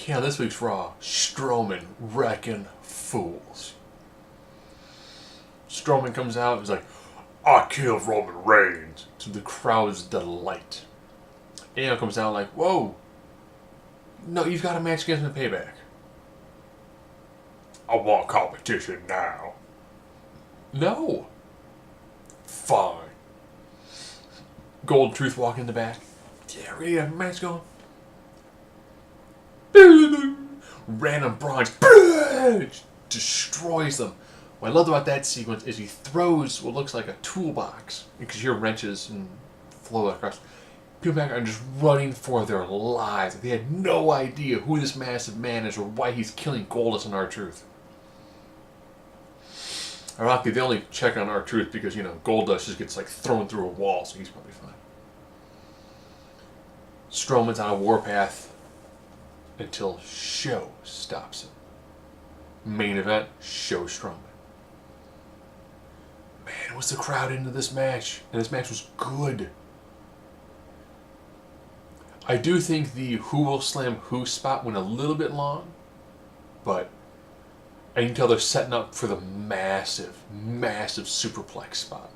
Yeah, this week's Raw, Strowman wrecking fools. Strowman comes out, he's like, I killed Roman Reigns, to the crowd's delight. AO comes out like, whoa, no, you've got a match against him in Payback. I want competition now. No. Fine. Gold Truth walking in the back. Yeah, ready to have a match going? Random bronze destroys them. What I loved about that sequence is he throws what looks like a toolbox, because you hear wrenches and flow across. People back are just running for their lives. They had no idea who this massive man is or why he's killing Goldust and R-Truth. Ironically, they only check on R-Truth because, Goldust just gets thrown through a wall, so he's probably fine. Strowman's on a warpath until Show stops him. Main event, Show Strowman. Man, was the crowd into this match? And this match was good. I do think the who will slam who spot went a little bit long, but I can tell they're setting up for the massive, massive superplex spot.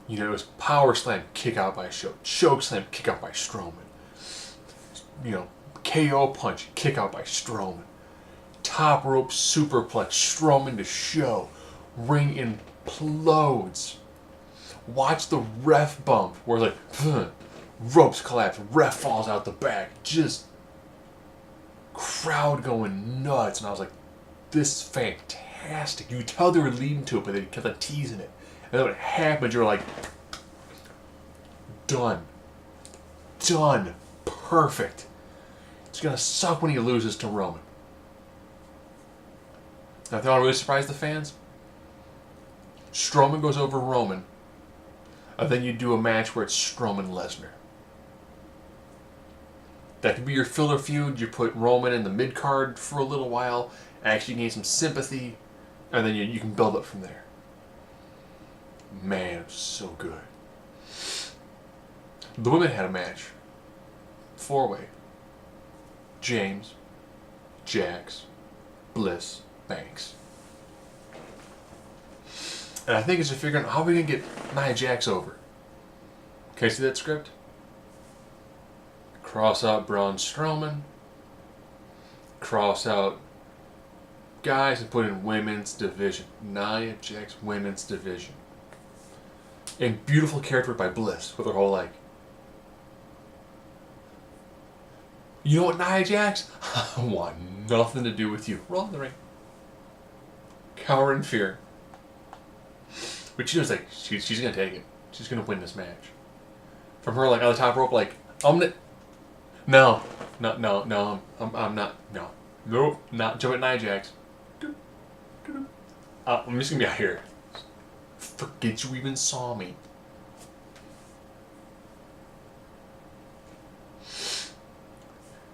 It was power slam, kick out by Show. Choke slam, kick out by Strowman. KO punch, kick out by Strowman. Top rope superplex, Strowman to Show. Ring implodes. Watch the ref bump, where ropes collapse, ref falls out the back. Just crowd going nuts. And I was like, this is fantastic. You could tell they were leading to it, but they kept on teasing it. And then when it happened, you were like, done. Done. Perfect. It's going to suck when he loses to Roman. Now, if I really surprised the fans, Strowman goes over Roman, and then you do a match where it's Strowman-Lesnar. That could be your filler feud. You put Roman in the mid-card for a little while, actually gain some sympathy, and then you can build up from there. Man, it was so good. The women had a match. 4-way. James, Jax, Bliss, Banks. And I think it's just figuring out how are we going to get Nia Jax over. Can you see that script? Cross out Braun Strowman. Cross out guys and put in women's division. Nia Jax women's division. And beautiful character by Bliss with her whole you know what, Nia Jax? I want nothing to do with you. Roll in the ring. Cower in fear. But she was she's going to take it. She's going to win this match. From her, on the top rope, I'm going to... No. I'm not. No. Nope. Not jumping Nia Jax. I'm just going to be out here. Forget you even saw me.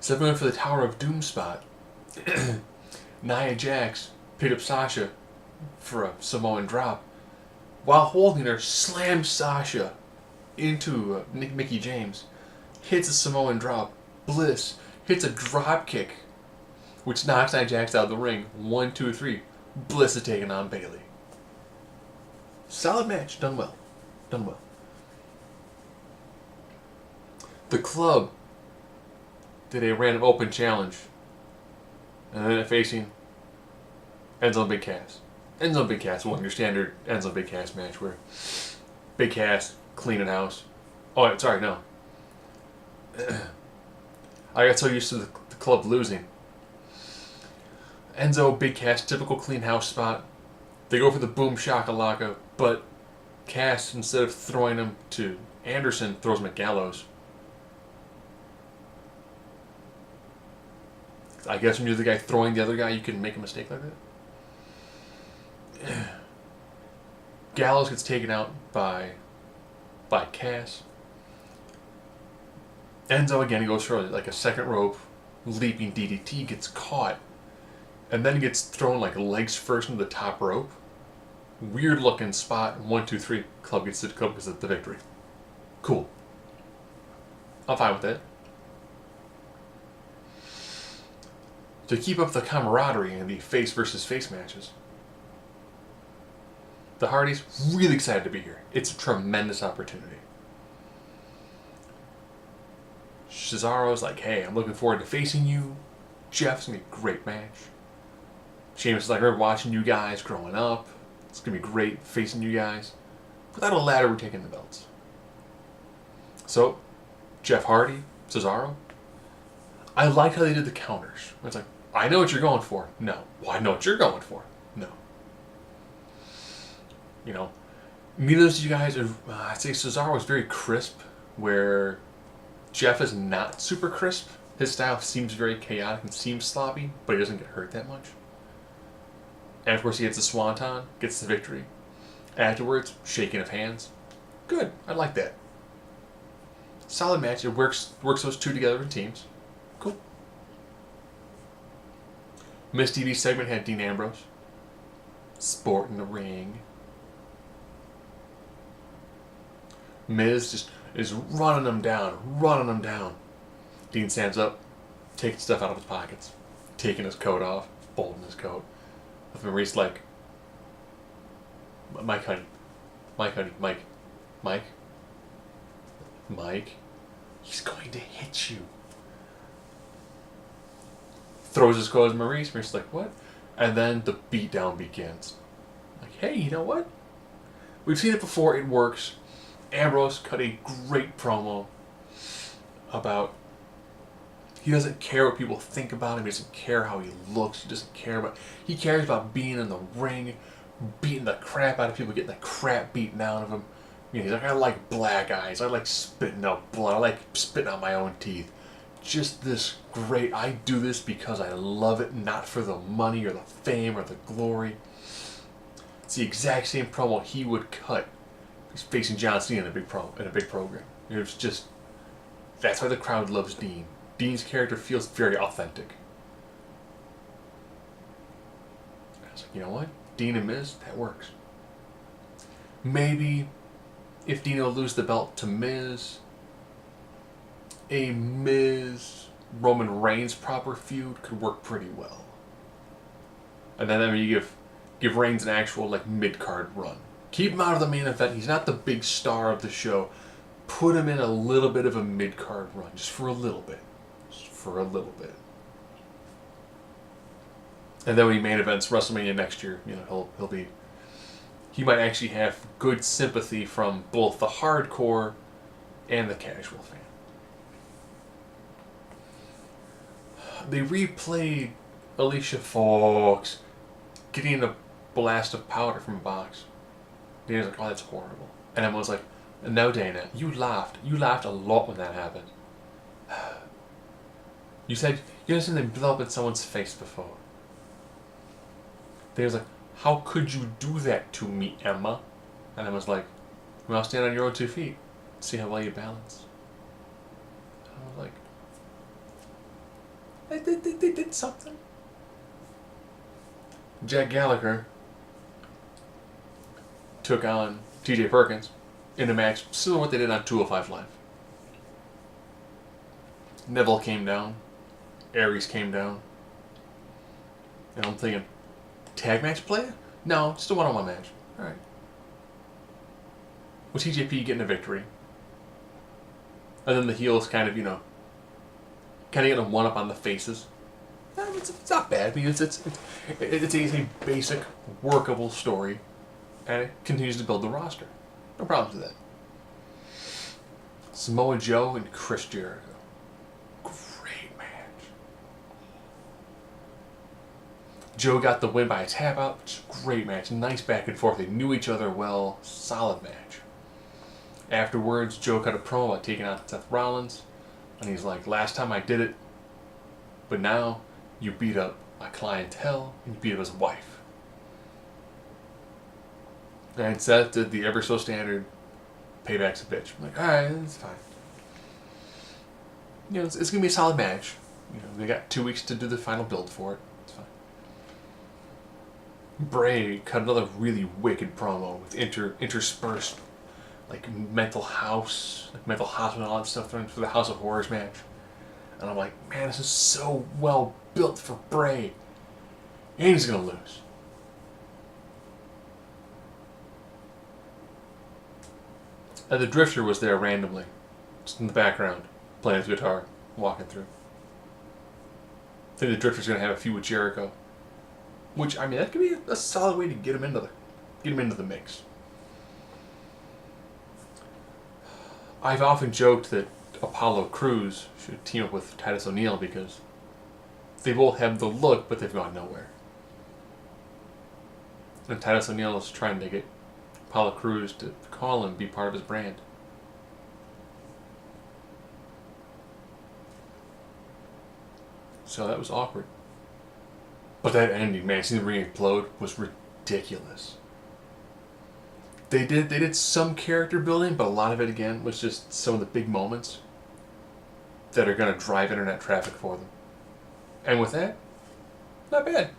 So I'm going for the Tower of Doom spot. Nia Jax picked up Sasha for a Samoan drop. While holding her, slams Sasha into Mickie James. Hits a Samoan drop. Bliss hits a drop kick, which knocks Nia Jax out of the ring. 1, 2, 3. Bliss is taking on Bayley. Solid match. Done well. Done well. The club did a random open challenge. And then facing Enzo and Big Cass. Enzo and Big Cass won your standard Enzo and Big Cass match where Big Cass cleaning house. Oh, sorry, no. I got so used to the club losing. Enzo, Big Cass, typical clean house spot. They go for the boom shakalaka, but Cass, instead of throwing him to Anderson, throws him at Gallows. I guess when you're the guy throwing the other guy, you can make a mistake like that. Gallows gets taken out by Cass. Enzo again goes for a second rope, leaping DDT, gets caught, and then gets thrown legs first into the top rope. Weird looking spot. 1, 2, 3. Club gets the victory. Cool. I'm fine with that. to keep up the camaraderie in the face versus face matches. The Hardys really excited to be here. It's a tremendous opportunity. Cesaro's like, hey, I'm looking forward to facing you. Jeff's gonna be a great match. Sheamus is like, I remember watching you guys growing up. It's gonna be great facing you guys. Without a ladder, we're taking the belts. So, Jeff Hardy, Cesaro. I liked how they did the counters. It's like, I know what you're going for. No. Well, I know what you're going for. No. You know, neither of you guys are. I'd say Cesaro was very crisp, where Jeff is not super crisp. His style seems very chaotic and seems sloppy, but he doesn't get hurt that much. And of course, he gets the swanton, gets the victory. Afterwards, shaking of hands. Good. I like that. Solid match. It works those two together in teams. Cool. Miss TV segment had Dean Ambrose. Sport in the ring. Miz just is running him down. Dean stands up, taking stuff out of his pockets, taking his coat off, folding his coat. Marie's like, Mike, he's going to hit you. Throws his coat at Maurice. Maurice's like, what? And then the beatdown begins. Like, hey, you know what? We've seen it before. It works. Ambrose cut a great promo about he doesn't care what people think about him. He doesn't care how he looks. He cares about being in the ring, beating the crap out of people, getting the crap beaten out of him. You know, he's like, I like black eyes. I like spitting out blood. I like spitting out my own teeth. Just this great. I do this because I love it, not for the money or the fame or the glory. It's the exact same promo he would cut. He's facing John Cena in a big program. It was just, that's why the crowd loves Dean. Dean's character feels very authentic. I was like, you know what? Dean and Miz, that works. Maybe if Dean will lose the belt to Miz, a Miz Roman Reigns proper feud could work pretty well. And then you give Reigns an actual like mid-card run. Keep him out of the main event. He's not the big star of the show. Put him in a little bit of a mid-card run, just for a little bit. And then when he main events WrestleMania next year, you know, he might actually have good sympathy from both the hardcore and the casual fan. They replayed Alicia Fox getting a blast of powder from a box. Dana's like, oh, that's horrible. And Emma's like, no, Dana, you laughed. You laughed a lot when that happened. You said you never seen them blow up in someone's face before. Dana's like, how could you do that to me, Emma? And Emma's like, well, stand on your own 2 feet. See how well you balance. And I was like, they did something. Jack Gallagher took on TJ Perkins in a match similar to what they did on 205 Live. Neville came down. Aries came down. And I'm thinking, tag match play? No, just a one-on-one match. Alright. With TJP getting a victory. And then the heels kind of getting a one-up on the faces. It's not bad. I mean, it's a basic, workable story. And it continues to build the roster. No problems with that. Samoa Joe and Chris Jericho. Great match. Joe got the win by a tap out. Great match. Nice back and forth. They knew each other well. Solid match. Afterwards, Joe cut a promo about taking out Seth Rollins. And he's like, last time I did it, but now you beat up my clientele and you beat up his wife. And Seth did the ever so standard payback's a bitch. I'm like, alright, it's fine. You know, it's going to be a solid match. You know, they got 2 weeks to do the final build for it. It's fine. Bray cut another really wicked promo with interspersed mental house and all that stuff for the House of Horrors match. And I'm like, man, this is so well built for Bray. And he's going to lose. And the Drifter was there randomly, just in the background, playing his guitar, walking through. I think the Drifter's going to have a feud with Jericho. Which, I mean, that could be a solid way to get him into the mix. I've often joked that Apollo Crews should team up with Titus O'Neil because they both have the look, but they've gone nowhere. And Titus O'Neil is trying to get Apollo Crews to call him, be part of his brand. So that was awkward. But that ending, man, seeing the ring explode was ridiculous. They did some character building, but a lot of it, again, was just some of the big moments that are going to drive internet traffic for them. And with that, not bad.